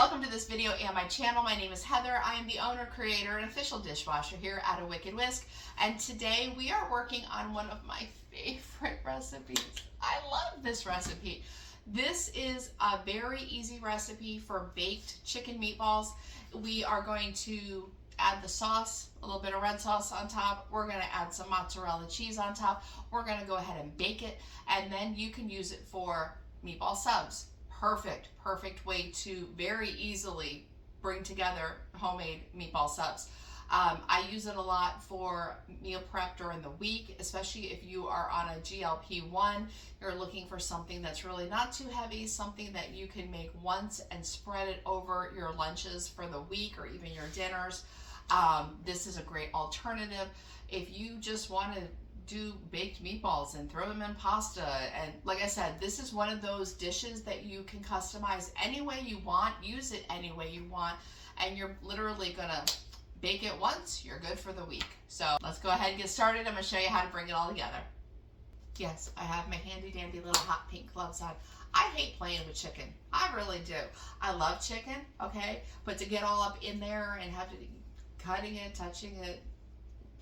Welcome to this video and my channel. My name is Heather. I am the owner, creator, and official dishwasher here at A Wicked Whisk. And today we are working on one of my favorite recipes. I love this recipe. This is a very easy recipe for baked chicken meatballs. We are going to add the sauce, a little bit of red sauce on top. We're going to add some mozzarella cheese on top. We're going to go ahead and bake it, and then you can use it for meatball subs. Perfect way to very easily bring together homemade meatball subs. I use it a lot for meal prep during the week, especially if you are on a GLP-1. You're looking for something that's really not too heavy, something that you can make once and spread it over your lunches for the week or even your dinners. This is a great alternative. If you just want to do baked meatballs and throw them in pasta, and like I said, this is one of those dishes that you can customize any way you want, use it any way you want, and you're literally gonna bake it once, you're good for the week. So let's go ahead and get started. I'm gonna show you how to bring it all together. Yes, I have my handy dandy little hot pink gloves on. I hate playing with chicken. I really do. I love chicken, okay? But to get all up in there and have to cutting it, touching it,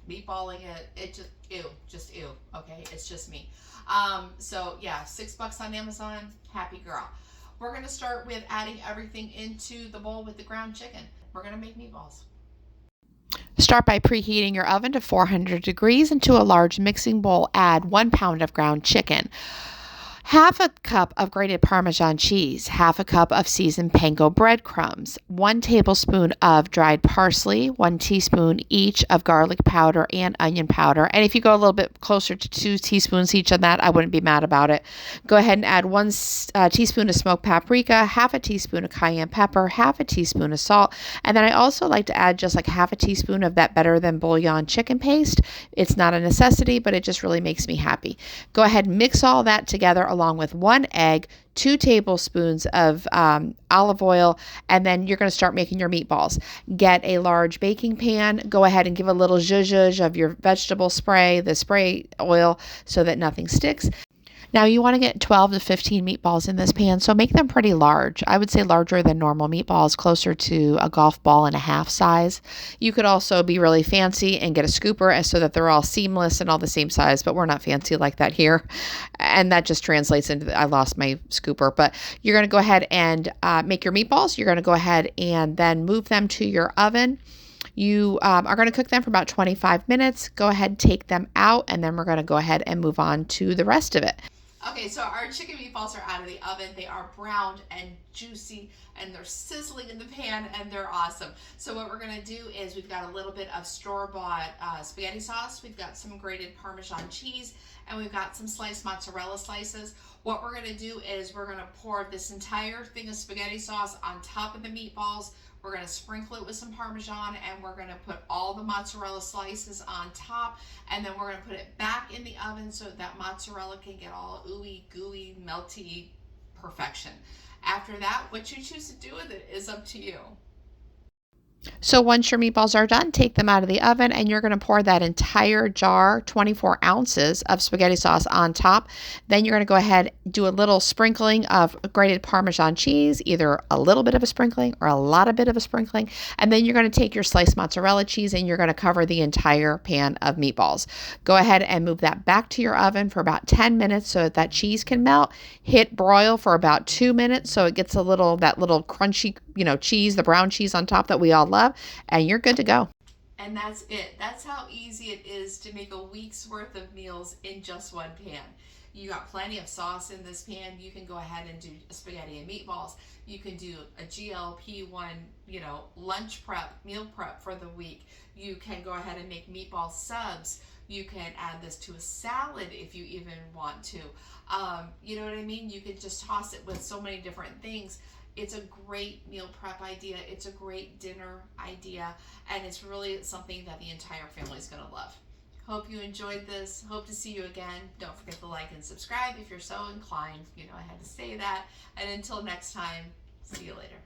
meatballing it just ew, okay? It's just me. So yeah, $6 on Amazon, happy girl. We're gonna start with adding everything into the bowl with the ground chicken. We're gonna make meatballs. Start by preheating your oven to 400 degrees. Into a large mixing bowl, add 1 pound of ground chicken, half a cup of grated Parmesan cheese, half a cup of seasoned panko breadcrumbs, 1 tablespoon of dried parsley, 1 teaspoon each of garlic powder and onion powder. And if you go a little bit closer to 2 teaspoons each of that, I wouldn't be mad about it. Go ahead and add 1 teaspoon of smoked paprika, half a teaspoon of cayenne pepper, half a teaspoon of salt. And then I also like to add just like half a teaspoon of that Better Than Bouillon chicken paste. It's not a necessity, but it just really makes me happy. Go ahead and mix all that together along with 1 egg, 2 tablespoons of olive oil, and then you're going to start making your meatballs. Get a large baking pan. Go ahead and give a little zhuzh of your vegetable spray, the spray oil, so that nothing sticks. Now you want to get 12 to 15 meatballs in this pan, so make them pretty large. I would say larger than normal meatballs, closer to a golf ball and a half size. You could also be really fancy and get a scooper so that they're all seamless and all the same size, but we're not fancy like that here. And that just translates into, I lost my scooper, but you're going to go ahead and make your meatballs. You're going to go ahead and then move them to your oven. You are going to cook them for about 25 minutes. Go ahead, take them out, and then we're going to go ahead and move on to the rest of it. Okay, so our chicken meatballs are out of the oven. They are browned and juicy, and they're sizzling in the pan, and they're awesome. So what we're gonna do is we've got a little bit of store-bought spaghetti sauce. We've got some grated Parmesan cheese, and we've got some sliced mozzarella slices. What we're gonna do is we're gonna pour this entire thing of spaghetti sauce on top of the meatballs. We're going to sprinkle it with some Parmesan, and we're going to put all the mozzarella slices on top, and then we're going to put it back in the oven so that mozzarella can get all ooey, gooey, melty perfection. After that, what you choose to do with it is up to you. So once your meatballs are done, take them out of the oven, and you're going to pour that entire jar, 24 ounces of spaghetti sauce on top. Then you're going to go ahead, do a little sprinkling of grated Parmesan cheese, either a little bit of a sprinkling or a lot of bit of a sprinkling. And then you're going to take your sliced mozzarella cheese and you're going to cover the entire pan of meatballs. Go ahead and move that back to your oven for about 10 minutes so that cheese can melt. Hit broil for about 2 minutes so it gets that little crunchy, cheese, the brown cheese on top that we all love, and you're good to go. And that's it. That's how easy it is to make a week's worth of meals in just one pan. You got plenty of sauce in this pan. You can go ahead and do spaghetti and meatballs. You can do a GLP-1, lunch prep, meal prep for the week. You can go ahead and make meatball subs. You can add this to a salad if you even want to. You know what I mean? You can just toss it with so many different things. It's a great meal prep idea. It's a great dinner idea. And it's really something that the entire family is going to love. Hope you enjoyed this. Hope to see you again. Don't forget to like and subscribe if you're so inclined. I had to say that. And until next time, see you later.